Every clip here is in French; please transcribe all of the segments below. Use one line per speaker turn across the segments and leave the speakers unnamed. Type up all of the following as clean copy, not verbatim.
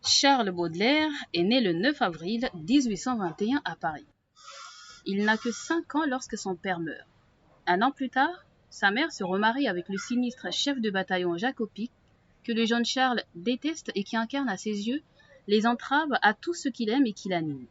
Charles Baudelaire est né le 9 avril 1821 à Paris. Il n'a que 5 ans lorsque son père meurt. Un an plus tard, sa mère se remarie avec le sinistre chef de bataillon Jacques Opic, que le jeune Charles déteste et qui incarne à ses yeux les entraves à tout ce qu'il aime et qui l'anime.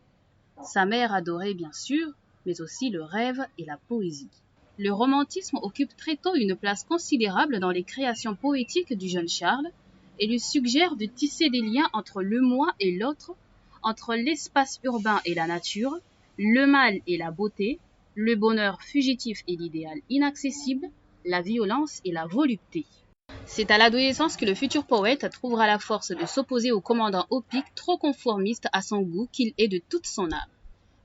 Sa mère adorait bien sûr, mais aussi le rêve et la poésie. Le romantisme occupe très tôt une place considérable dans les créations poétiques du jeune Charles et lui suggère de tisser des liens entre le moi et l'autre, entre l'espace urbain et la nature, le mal et la beauté, le bonheur fugitif et l'idéal inaccessible, la violence et la volupté. C'est à l'adolescence que le futur poète trouvera la force de s'opposer au commandant Opic, trop conformiste à son goût qu'il est de toute son âme.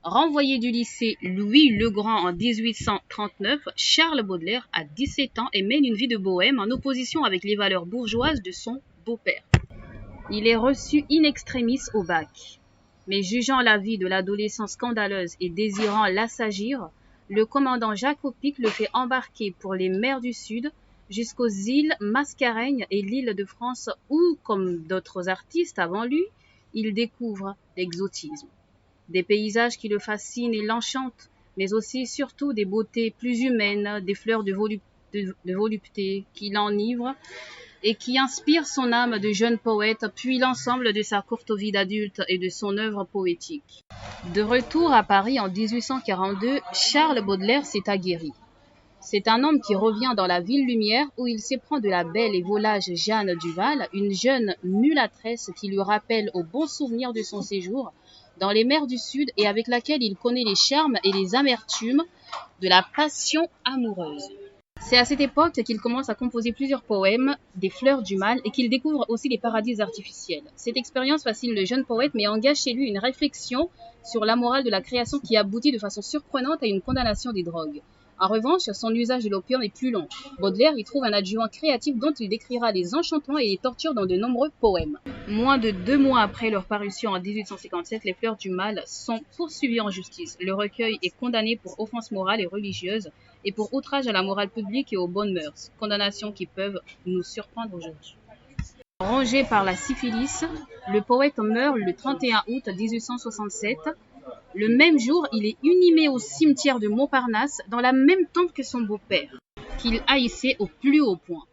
Renvoyé du lycée Louis le Grand en 1839, Charles Baudelaire a 17 ans et mène une vie de bohème en opposition avec les valeurs bourgeoises de son beau-père. Il est reçu in extremis au bac, mais jugeant la vie de l'adolescent scandaleuse et désirant l'assagir, le commandant Jacques Opic le fait embarquer pour les mers du Sud jusqu'aux îles Mascareignes et l'île de France où, comme d'autres artistes avant lui, il découvre l'exotisme. Des paysages qui le fascinent et l'enchantent, mais aussi et surtout des beautés plus humaines, des fleurs de volupté qui l'enivrent et qui inspirent son âme de jeune poète, puis l'ensemble de sa courte vie d'adulte et de son œuvre poétique. De retour à Paris en 1842, Charles Baudelaire s'est aguerri. C'est un homme qui revient dans la ville lumière où il s'éprend de la belle et volage Jeanne Duval, une jeune mulâtresse qui lui rappelle aux bons souvenirs de son séjour dans les mers du Sud et avec laquelle il connaît les charmes et les amertumes de la passion amoureuse. C'est à cette époque qu'il commence à composer plusieurs poèmes, des fleurs du mal, et qu'il découvre aussi les paradis artificiels. Cette expérience fascine le jeune poète, mais engage chez lui une réflexion sur la morale de la création qui aboutit de façon surprenante à une condamnation des drogues. En revanche, son usage de l'opium est plus long. Baudelaire y trouve un adjuvant créatif dont il décrira les enchantements et les tortures dans de nombreux poèmes. Moins de 2 mois après leur parution en 1857, les fleurs du mal sont poursuivies en justice. Le recueil est condamné pour offense morale et religieuse et pour outrage à la morale publique et aux bonnes mœurs, condamnations qui peuvent nous surprendre aujourd'hui. Rongé par la syphilis, le poète meurt le 31 août 1867. Le même jour, il est inhumé au cimetière de Montparnasse dans la même tombe que son beau-père, qu'il haïssait au plus haut point.